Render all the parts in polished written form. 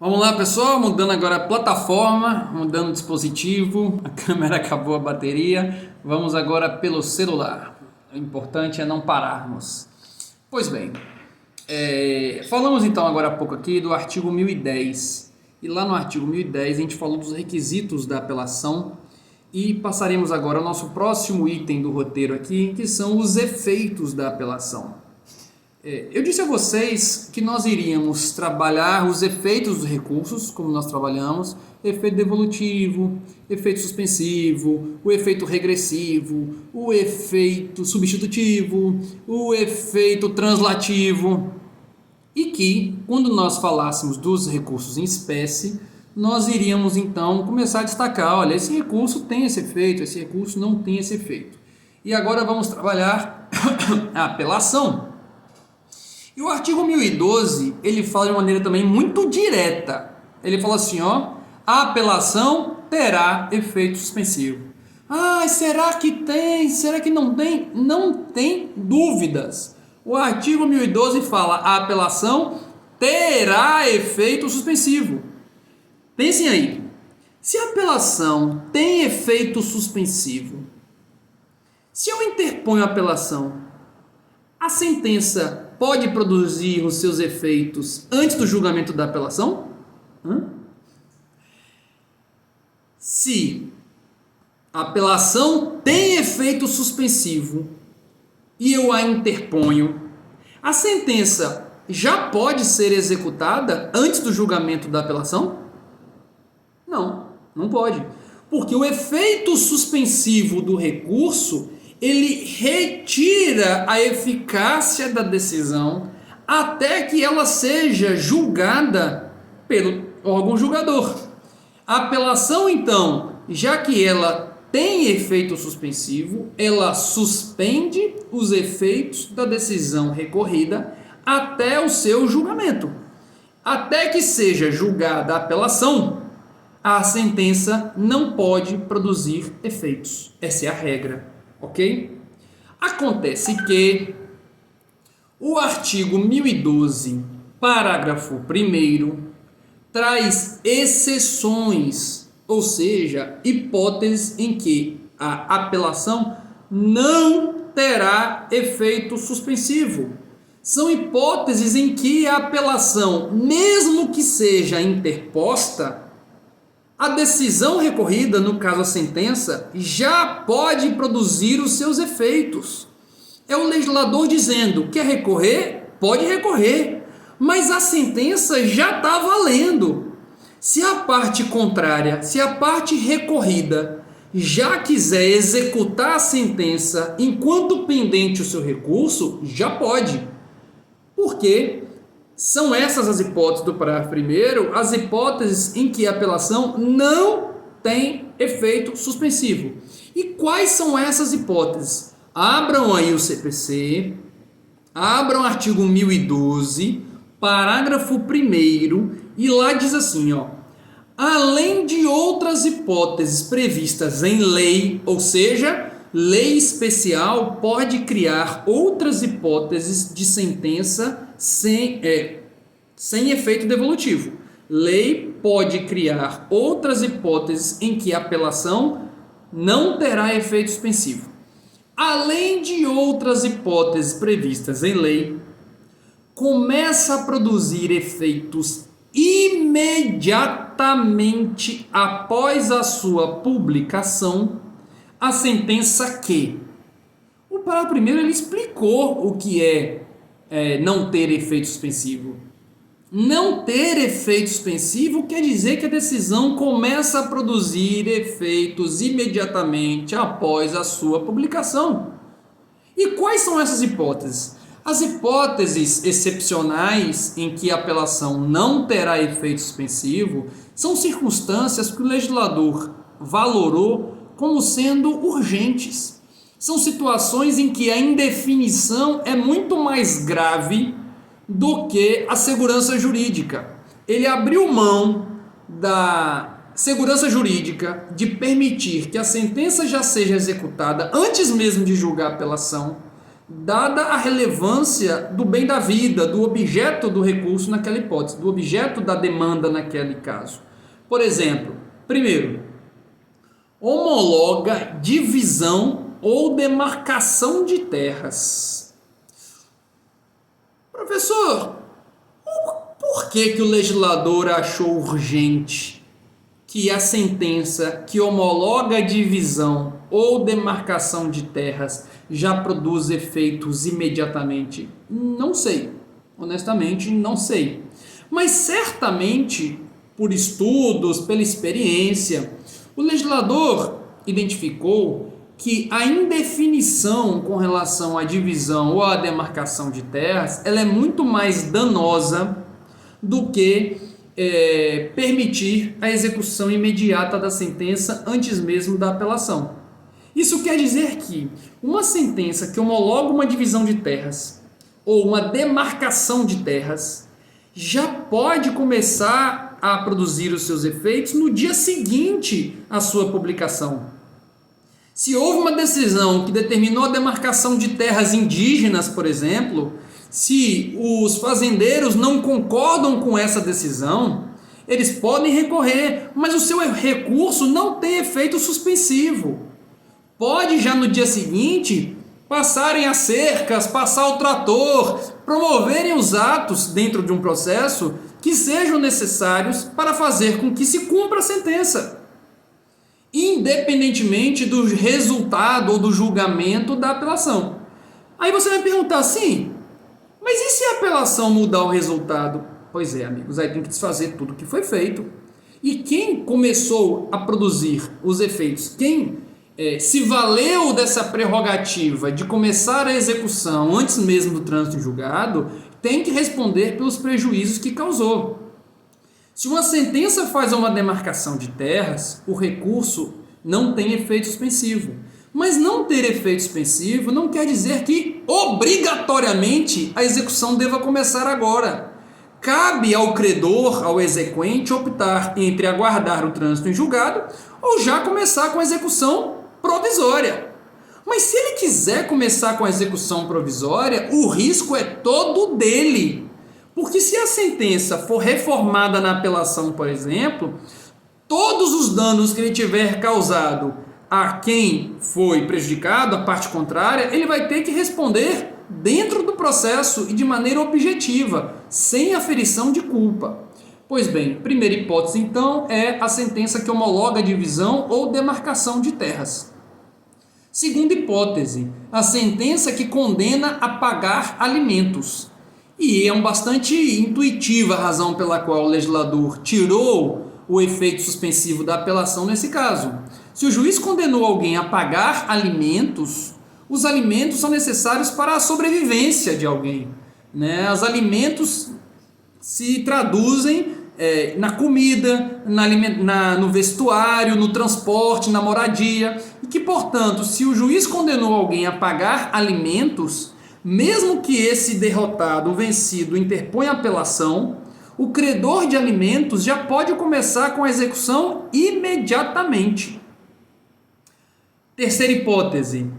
Vamos lá, pessoal, mudando agora a plataforma, mudando o dispositivo, a câmera acabou a bateria, vamos agora pelo celular. O importante é não pararmos. Pois bem, falamos então agora há pouco aqui do artigo 1010, e lá no artigo 1010 a gente falou dos requisitos da apelação e passaremos agora ao nosso próximo item do roteiro aqui, que são os efeitos da apelação. Eu disse a vocês que nós iríamos trabalhar os efeitos dos recursos, como nós trabalhamos, efeito devolutivo, efeito suspensivo, o efeito regressivo, o efeito substitutivo, o efeito translativo, e que, quando nós falássemos dos recursos em espécie, nós iríamos então começar a destacar, olha, esse recurso tem esse efeito, esse recurso não tem esse efeito. E agora vamos trabalhar a apelação. E o artigo 1012, ele fala de maneira também muito direta. Ele fala assim, ó, a apelação terá efeito suspensivo. Ah, será que tem? Será que não tem? Não tem dúvidas. O artigo 1012 fala, a apelação terá efeito suspensivo. Pensem aí, se a apelação tem efeito suspensivo, se eu interponho a apelação, a sentença pode produzir os seus efeitos antes do julgamento da apelação? Se a apelação tem efeito suspensivo e eu a interponho, a sentença já pode ser executada antes do julgamento da apelação? Não, não pode. Porque o efeito suspensivo do recurso, ele retira a eficácia da decisão até que ela seja julgada pelo órgão julgador. A apelação, então, já que ela tem efeito suspensivo, ela suspende os efeitos da decisão recorrida até o seu julgamento. Até que seja julgada a apelação, a sentença não pode produzir efeitos. Essa é a regra. Ok? Acontece que o artigo 1012, parágrafo 1º, traz exceções, ou seja, hipóteses em que a apelação não terá efeito suspensivo. São hipóteses em que a apelação, mesmo que seja interposta, a decisão recorrida, no caso a sentença, já pode produzir os seus efeitos. É o legislador dizendo, quer recorrer? Pode recorrer, mas a sentença já está valendo. Se a parte contrária, se a parte recorrida já quiser executar a sentença enquanto pendente o seu recurso, já pode. Por quê? São essas as hipóteses do parágrafo 1º, as hipóteses em que a apelação não tem efeito suspensivo. E quais são essas hipóteses? Abram aí o CPC, abram o artigo 1012, parágrafo 1º, e lá diz assim, ó, além de outras hipóteses previstas em lei, ou seja, lei especial pode criar outras hipóteses de sentença sem efeito devolutivo. Lei pode criar outras hipóteses em que a apelação não terá efeito suspensivo. Além de outras hipóteses previstas em lei, começa a produzir efeitos imediatamente após a sua publicação a sentença que o parágrafo 1º ele explicou o que é não ter efeito suspensivo. Não ter efeito suspensivo quer dizer que a decisão começa a produzir efeitos imediatamente após a sua publicação. E quais são essas hipóteses? As hipóteses excepcionais em que a apelação não terá efeito suspensivo são circunstâncias que o legislador valorou como sendo urgentes. São situações em que a indefinição é muito mais grave do que a segurança jurídica. Ele abriu mão da segurança jurídica de permitir que a sentença já seja executada antes mesmo de julgar a apelação, dada a relevância do bem da vida, do objeto do recurso naquela hipótese, do objeto da demanda naquele caso. Por exemplo, primeiro, homologa divisão ou demarcação de terras. Professor, por que o legislador achou urgente que a sentença que homologa a divisão ou demarcação de terras já produz efeitos imediatamente? Não sei. Honestamente, não sei. Mas certamente, por estudos, pela experiência, o legislador identificou que a indefinição com relação à divisão ou à demarcação de terras, ela é muito mais danosa do que permitir a execução imediata da sentença antes mesmo da apelação. Isso quer dizer que uma sentença que homologa uma divisão de terras ou uma demarcação de terras já pode começar a produzir os seus efeitos no dia seguinte à sua publicação. Se houve uma decisão que determinou a demarcação de terras indígenas, por exemplo, se os fazendeiros não concordam com essa decisão, eles podem recorrer, mas o seu recurso não tem efeito suspensivo. Pode já no dia seguinte passarem as cercas, passar o trator, promoverem os atos dentro de um processo que sejam necessários para fazer com que se cumpra a sentença, independentemente do resultado ou do julgamento da apelação. Aí você vai perguntar assim, mas e se a apelação mudar o resultado? Pois é, amigos, aí tem que desfazer tudo que foi feito. E quem começou a produzir os efeitos, quem se valeu dessa prerrogativa de começar a execução antes mesmo do trânsito em julgado, tem que responder pelos prejuízos que causou. Se uma sentença faz uma demarcação de terras, o recurso não tem efeito suspensivo. Mas não ter efeito suspensivo não quer dizer que obrigatoriamente a execução deva começar agora. Cabe ao credor, ao exequente, optar entre aguardar o trânsito em julgado ou já começar com a execução provisória. Mas se ele quiser começar com a execução provisória, o risco é todo dele. Porque se a sentença for reformada na apelação, por exemplo, todos os danos que ele tiver causado a quem foi prejudicado, a parte contrária, ele vai ter que responder dentro do processo e de maneira objetiva, sem aferição de culpa. Pois bem, primeira hipótese então é a sentença que homologa a divisão ou demarcação de terras. Segunda hipótese, a sentença que condena a pagar alimentos. E é bastante intuitiva a razão pela qual o legislador tirou o efeito suspensivo da apelação nesse caso. Se o juiz condenou alguém a pagar alimentos, os alimentos são necessários para a sobrevivência de alguém, né? Os alimentos se traduzem na comida, no vestuário, no transporte, na moradia, e que, portanto, se o juiz condenou alguém a pagar alimentos, mesmo que esse derrotado, o vencido, interponha apelação, o credor de alimentos já pode começar com a execução imediatamente. Terceira hipótese.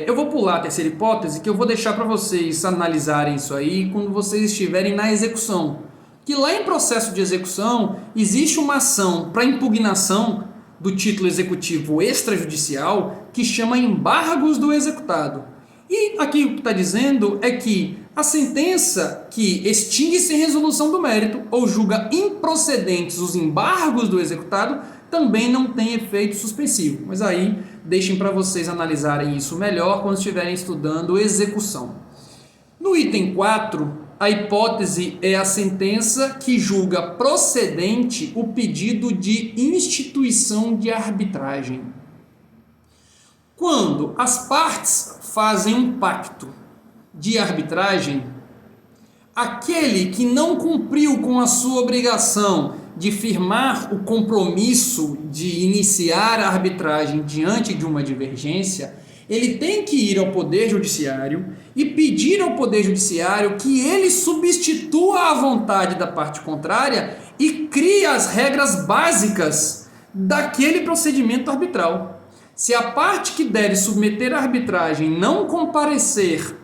Eu vou pular a terceira hipótese, que eu vou deixar para vocês analisarem isso aí quando vocês estiverem na execução. Que lá em processo de execução existe uma ação para impugnação do título executivo extrajudicial que chama embargos do executado. E aqui o que está dizendo é que a sentença que extingue sem resolução do mérito ou julga improcedentes os embargos do executado também não tem efeito suspensivo. Mas aí deixem para vocês analisarem isso melhor quando estiverem estudando execução. No item 4, a hipótese é a sentença que julga procedente o pedido de instituição de arbitragem. Quando as partes fazem um pacto de arbitragem, aquele que não cumpriu com a sua obrigação de firmar o compromisso de iniciar a arbitragem diante de uma divergência, ele tem que ir ao Poder Judiciário e pedir ao Poder Judiciário que ele substitua a vontade da parte contrária e crie as regras básicas daquele procedimento arbitral. Se a parte que deve submeter a arbitragem não comparecer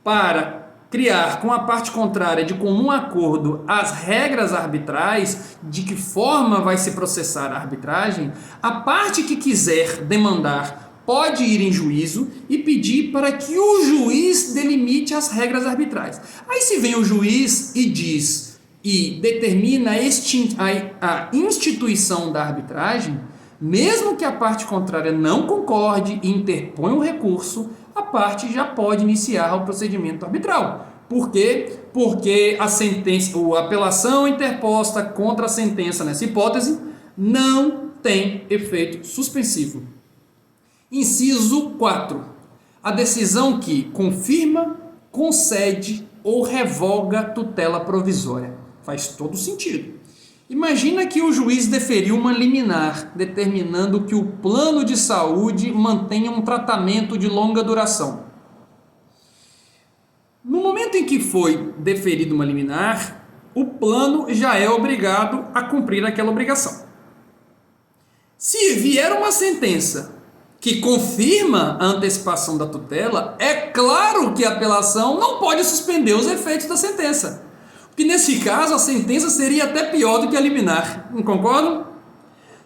para criar com a parte contrária de comum acordo as regras arbitrais de que forma vai se processar a arbitragem, a parte que quiser demandar pode ir em juízo e pedir para que o juiz delimite as regras arbitrais. Aí se vem o juiz e diz e determina a instituição da arbitragem, mesmo que a parte contrária não concorde e interponha um recurso, a parte já pode iniciar o procedimento arbitral. Por quê? Porque a apelação interposta contra a sentença nessa hipótese não tem efeito suspensivo. Inciso 4. A decisão que confirma, concede ou revoga tutela provisória. Faz todo sentido. Imagina que o juiz deferiu uma liminar determinando que o plano de saúde mantenha um tratamento de longa duração. No momento em que foi deferida uma liminar, o plano já é obrigado a cumprir aquela obrigação. Se vier uma sentença que confirma a antecipação da tutela, é claro que a apelação não pode suspender os efeitos da sentença. Porque nesse caso a sentença seria até pior do que a liminar, não concordam?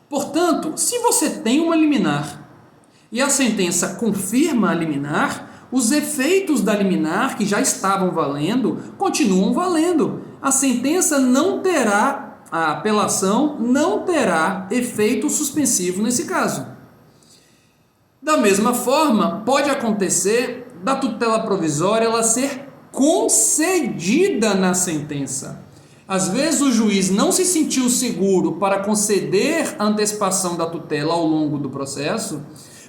Portanto, se você tem uma liminar e a sentença confirma a liminar, os efeitos da liminar que já estavam valendo continuam valendo. A sentença não terá, a apelação não terá efeito suspensivo nesse caso. Da mesma forma, pode acontecer da tutela provisória ela ser concedida na sentença. Às vezes o juiz não se sentiu seguro para conceder a antecipação da tutela ao longo do processo,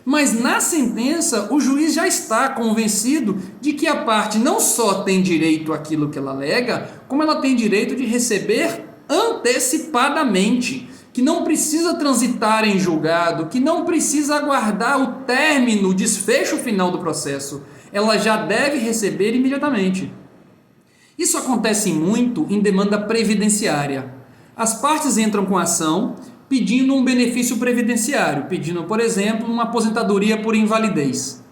mas na sentença o juiz já está convencido de que a parte não só tem direito àquilo que ela alega, como ela tem direito de receber antecipadamente, que não precisa transitar em julgado, que não precisa aguardar o término, o desfecho final do processo. Ela já deve receber imediatamente. Isso acontece muito em demanda previdenciária. As partes entram com ação pedindo um benefício previdenciário, pedindo, por exemplo, uma aposentadoria por invalidez.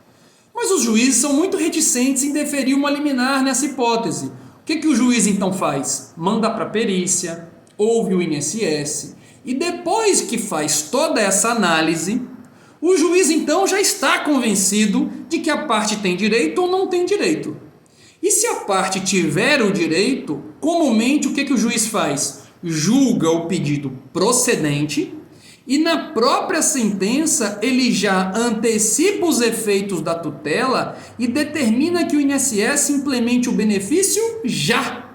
Mas os juízes são muito reticentes em deferir uma liminar nessa hipótese. O que o juiz então faz? Manda para a perícia, ouve o INSS, e depois que faz toda essa análise, o juiz então já está convencido de que a parte tem direito ou não tem direito. E se a parte tiver o direito, comumente o que o juiz faz? Julga o pedido procedente e na própria sentença ele já antecipa os efeitos da tutela e determina que o INSS implemente o benefício já.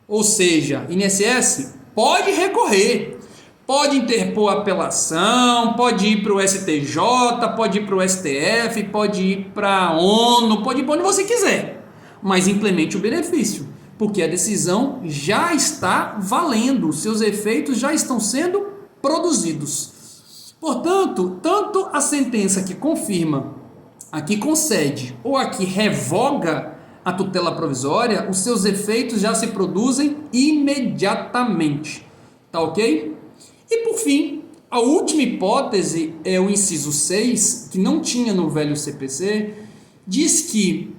Ou seja, INSS pode recorrer. Pode interpor apelação, pode ir para o STJ, pode ir para o STF, pode ir para a ONU, pode ir para onde você quiser. Mas implemente o benefício, porque a decisão já está valendo, seus efeitos já estão sendo produzidos. Portanto, tanto a sentença que confirma, a que concede ou a que revoga a tutela provisória, os seus efeitos já se produzem imediatamente. Tá ok? E por fim, a última hipótese é o inciso 6, que não tinha no velho CPC, diz que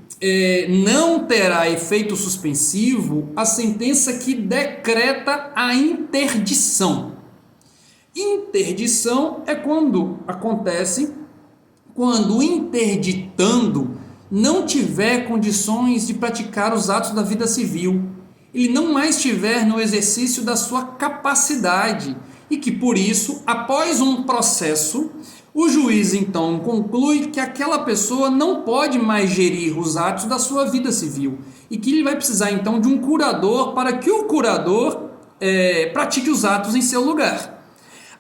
não terá efeito suspensivo a sentença que decreta a interdição. Interdição é quando acontece quando o interditando não tiver condições de praticar os atos da vida civil, ele não mais estiver no exercício da sua capacidade, e que por isso, após um processo, o juiz então conclui que aquela pessoa não pode mais gerir os atos da sua vida civil e que ele vai precisar então de um curador para que o curador pratique os atos em seu lugar.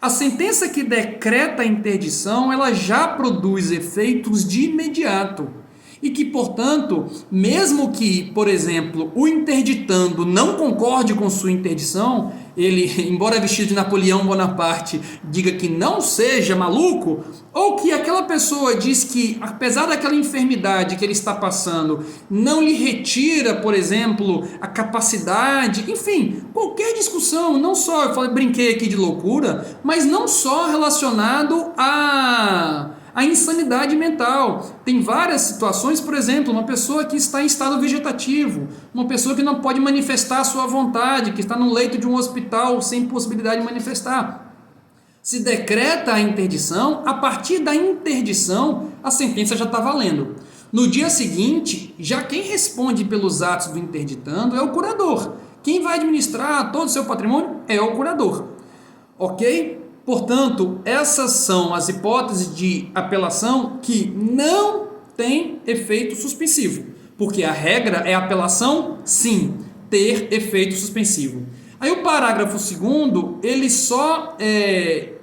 A sentença que decreta a interdição, ela já produz efeitos de imediato. E que, portanto, mesmo que, por exemplo, o interditando não concorde com sua interdição, ele, embora vestido de Napoleão Bonaparte, diga que não seja maluco, ou que aquela pessoa diz que, apesar daquela enfermidade que ele está passando, não lhe retira, por exemplo, a capacidade, enfim, qualquer discussão, não só, brinquei aqui de loucura, mas não só relacionado a a insanidade mental. Tem várias situações, por exemplo, uma pessoa que está em estado vegetativo, uma pessoa que não pode manifestar a sua vontade, que está no leito de um hospital sem possibilidade de manifestar. Se decreta a interdição, a partir da interdição, a sentença já está valendo. No dia seguinte, já quem responde pelos atos do interditando é o curador. Quem vai administrar todo o seu patrimônio é o curador. Ok? Portanto, essas são as hipóteses de apelação que não têm efeito suspensivo. Porque a regra é apelação, sim, ter efeito suspensivo. Aí o parágrafo 2º, ele só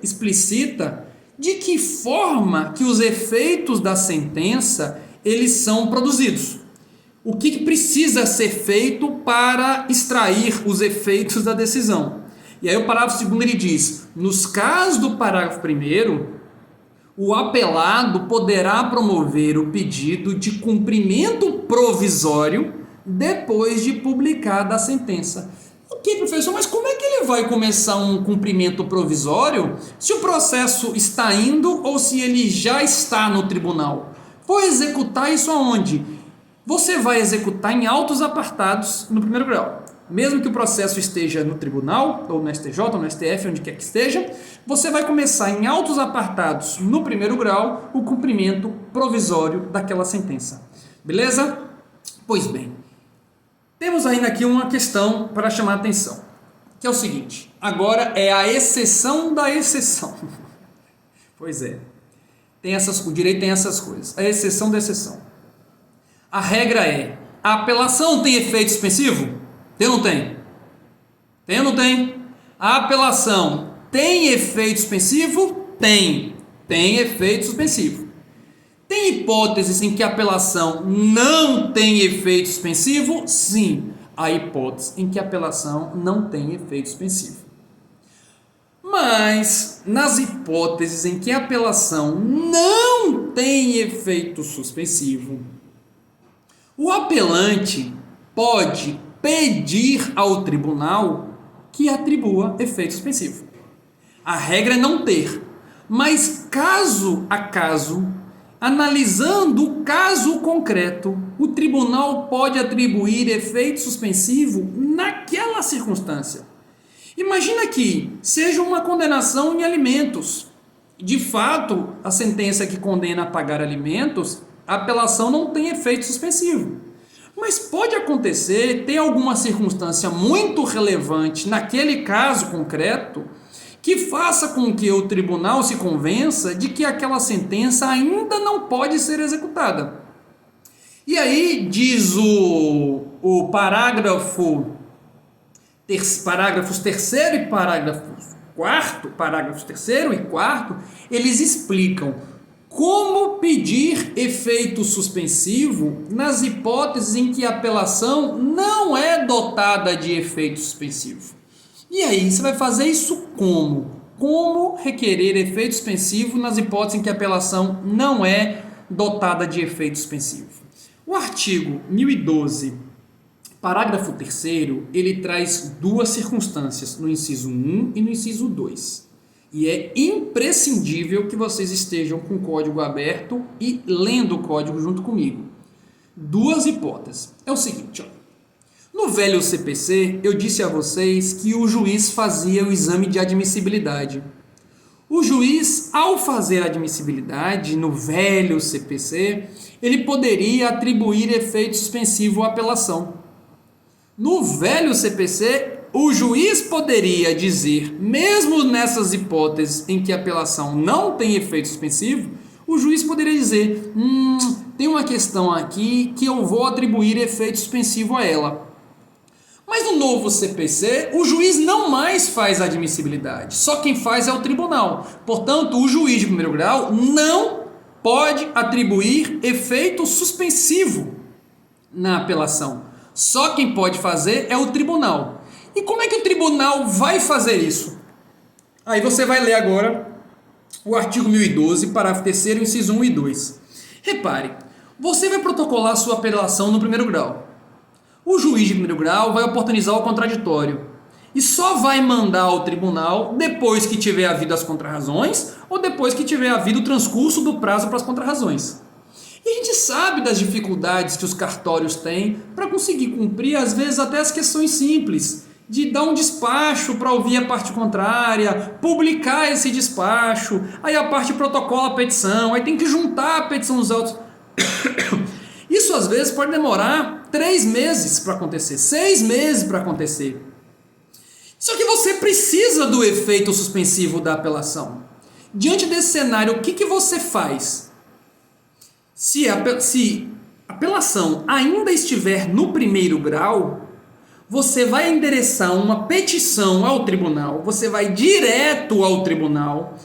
explicita de que forma que os efeitos da sentença eles são produzidos. O que precisa ser feito para extrair os efeitos da decisão. E aí o parágrafo 2º ele diz, nos casos do parágrafo 1º, o apelado poderá promover o pedido de cumprimento provisório depois de publicada a sentença. Ok, professor, mas como é que ele vai começar um cumprimento provisório se o processo está indo ou se ele já está no tribunal? Vou executar isso aonde? Você vai executar em autos apartados no primeiro grau. Mesmo que o processo esteja no tribunal, ou no STJ, ou no STF, onde quer que esteja, você vai começar em autos apartados no primeiro grau o cumprimento provisório daquela sentença. Beleza? Pois bem, temos ainda aqui uma questão para chamar a atenção, que é o seguinte, agora é a exceção da exceção. Pois é, o direito tem essas coisas, a exceção da exceção. A regra é, a apelação tem efeito suspensivo? Tem ou não tem? Tem ou não tem? A apelação tem efeito suspensivo? Tem. Tem efeito suspensivo. Tem hipóteses em que a apelação não tem efeito suspensivo? Sim. Há hipóteses em que a apelação não tem efeito suspensivo. Mas, nas hipóteses em que a apelação não tem efeito suspensivo, o apelante pode pedir ao tribunal que atribua efeito suspensivo. A regra é não ter, mas caso a caso, analisando o caso concreto, o tribunal pode atribuir efeito suspensivo naquela circunstância. Imagina que seja uma condenação em alimentos. De fato, a sentença que condena a pagar alimentos, a apelação não tem efeito suspensivo. Mas pode acontecer, ter alguma circunstância muito relevante naquele caso concreto que faça com que o tribunal se convença de que aquela sentença ainda não pode ser executada. E aí diz o parágrafos 3º e parágrafos 3º e 4º, eles explicam como pedir efeito suspensivo nas hipóteses em que a apelação não é dotada de efeito suspensivo. E aí, você vai fazer isso como? Como requerer efeito suspensivo nas hipóteses em que a apelação não é dotada de efeito suspensivo? O artigo 1012, parágrafo 3º, ele traz duas circunstâncias, no inciso 1 e no inciso 2. E é imprescindível que vocês estejam com o código aberto e lendo o código junto comigo. Duas hipóteses. É o seguinte, ó. No velho CPC, eu disse a vocês que o juiz fazia o exame de admissibilidade. O juiz, ao fazer a admissibilidade no velho CPC, ele poderia atribuir efeito suspensivo à apelação. No velho CPC, o juiz poderia dizer, mesmo nessas hipóteses em que a apelação não tem efeito suspensivo, o juiz poderia dizer, tem uma questão aqui que eu vou atribuir efeito suspensivo a ela. Mas no novo CPC, o juiz não mais faz a admissibilidade, só quem faz é o tribunal. Portanto, o juiz de primeiro grau não pode atribuir efeito suspensivo na apelação. Só quem pode fazer é o tribunal. E como é que o tribunal vai fazer isso? Aí você vai ler agora o artigo 1012, parágrafo 3º, inciso 1 e 2. Repare, você vai protocolar sua apelação no primeiro grau. O juiz de primeiro grau vai oportunizar o contraditório. e só vai mandar ao tribunal depois que tiver havido as contrarrazões ou depois que tiver havido o transcurso do prazo para as contrarrazões. E a gente sabe das dificuldades que os cartórios têm para conseguir cumprir, às vezes, até as questões simples, de dar um despacho para ouvir a parte contrária, publicar esse despacho, aí a parte protocola a petição, aí tem que juntar a petição dos autos. Isso às vezes pode demorar 3 meses para acontecer, 6 meses para acontecer. Só que você precisa do efeito suspensivo da apelação. Diante desse cenário, o que você faz? Se a apelação ainda estiver no primeiro grau, você vai endereçar uma petição ao tribunal, você vai direto ao tribunal,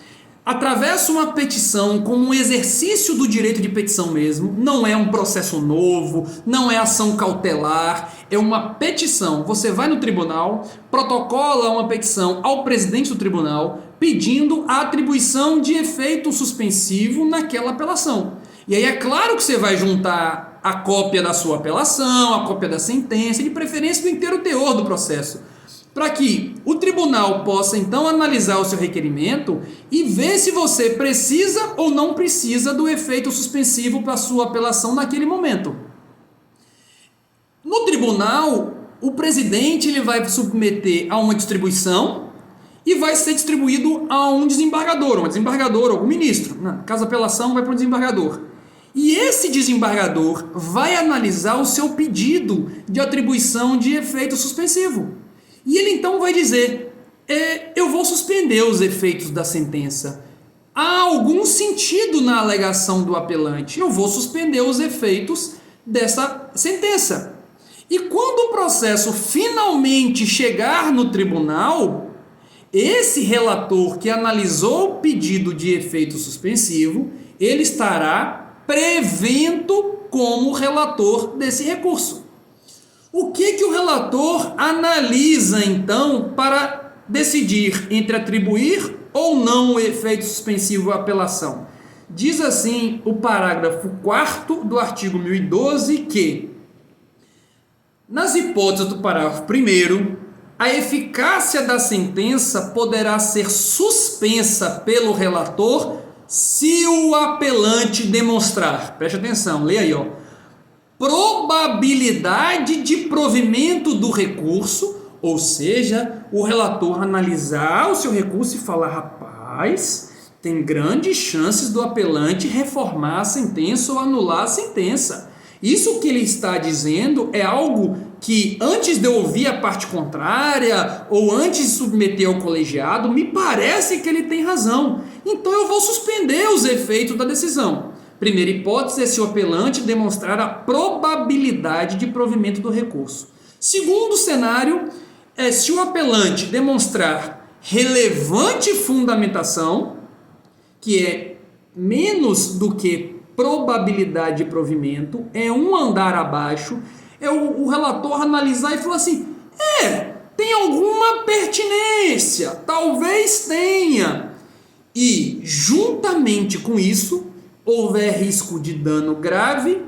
atravessa uma petição como um exercício do direito de petição mesmo, não é um processo novo, não é ação cautelar, é uma petição. Você vai no tribunal, protocola uma petição ao presidente do tribunal pedindo a atribuição de efeito suspensivo naquela apelação. E aí é claro que você vai juntar a cópia da sua apelação, a cópia da sentença, de preferência do inteiro teor do processo, para que o tribunal possa então analisar o seu requerimento e ver se você precisa ou não precisa do efeito suspensivo para a sua apelação naquele momento. No tribunal, o presidente ele vai submeter a uma distribuição e vai ser distribuído a um desembargador, uma desembargadora, algum ministro. No caso da apelação, vai para o desembargador. E esse desembargador vai analisar o seu pedido de atribuição de efeito suspensivo. E ele então vai dizer, eu vou suspender os efeitos da sentença. Há algum sentido na alegação do apelante, eu vou suspender os efeitos dessa sentença. E quando o processo finalmente chegar no tribunal, esse relator que analisou o pedido de efeito suspensivo, ele estará prevento como relator desse recurso. O que o relator analisa, então, para decidir entre atribuir ou não o efeito suspensivo à apelação? Diz assim o parágrafo 4º do artigo 1012 que, nas hipóteses do parágrafo 1º, a eficácia da sentença poderá ser suspensa pelo relator se o apelante demonstrar, preste atenção, leia aí, probabilidade de provimento do recurso, ou seja, o relator analisar o seu recurso e falar, rapaz, tem grandes chances do apelante reformar a sentença ou anular a sentença. Isso que ele está dizendo é algo que, antes de eu ouvir a parte contrária ou antes de submeter ao colegiado, me parece que ele tem razão. Então eu vou suspender os efeitos da decisão. Primeira hipótese é se o apelante demonstrar a probabilidade de provimento do recurso. Segundo cenário é se o apelante demonstrar relevante fundamentação, que é menos do que probabilidade de provimento, é um andar abaixo, é o relator analisar e falar assim, tem alguma pertinência, talvez tenha. E, juntamente com isso, houver risco de dano grave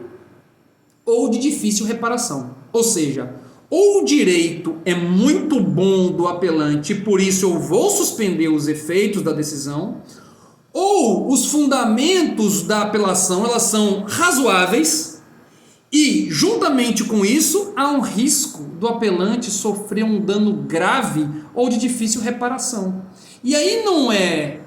ou de difícil reparação. Ou seja, ou o direito é muito bom do apelante, por isso eu vou suspender os efeitos da decisão, ou os fundamentos da apelação elas são razoáveis e, juntamente com isso, há um risco do apelante sofrer um dano grave ou de difícil reparação. E aí não é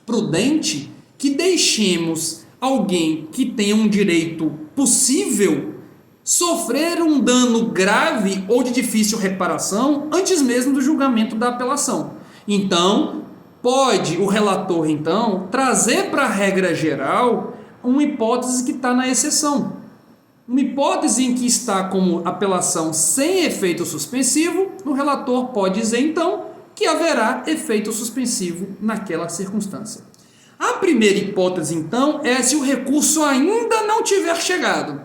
prudente que deixemos alguém que tenha um direito possível sofrer um dano grave ou de difícil reparação antes mesmo do julgamento da apelação. Então, pode o relator, então, trazer para a regra geral uma hipótese que está na exceção. Uma hipótese em que está como apelação sem efeito suspensivo, o relator pode dizer, então, que haverá efeito suspensivo naquela circunstância. A primeira hipótese, então, é se o recurso ainda não tiver chegado.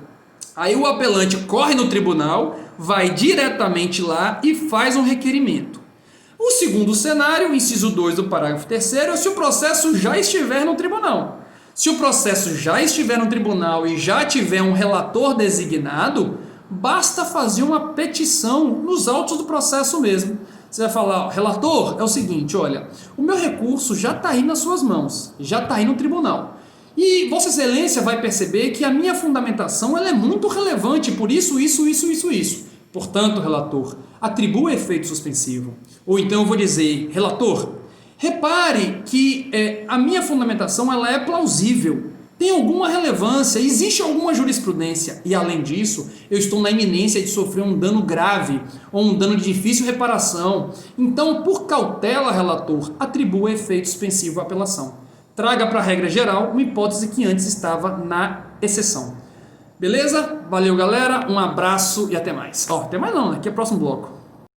Aí o apelante corre no tribunal, vai diretamente lá e faz um requerimento. O segundo cenário, inciso 2 do parágrafo 3º, é se o processo já estiver no tribunal. Se o processo já estiver no tribunal e já tiver um relator designado, basta fazer uma petição nos autos do processo mesmo. Você vai falar, ó, relator, é o seguinte, olha, o meu recurso já está aí nas suas mãos, já está aí no tribunal. E Vossa Excelência vai perceber que a minha fundamentação ela é muito relevante por isso. Portanto, relator, atribua efeito suspensivo. Ou então eu vou dizer, relator, repare que a minha fundamentação ela é plausível, tem alguma relevância, existe alguma jurisprudência e, além disso, eu estou na iminência de sofrer um dano grave ou um dano de difícil reparação. Então, por cautela, relator, atribua efeito suspensivo à apelação. Traga para a regra geral uma hipótese que antes estava na exceção. Beleza? Valeu, galera. Um abraço e até mais. Até mais não, né? Aqui é o próximo bloco.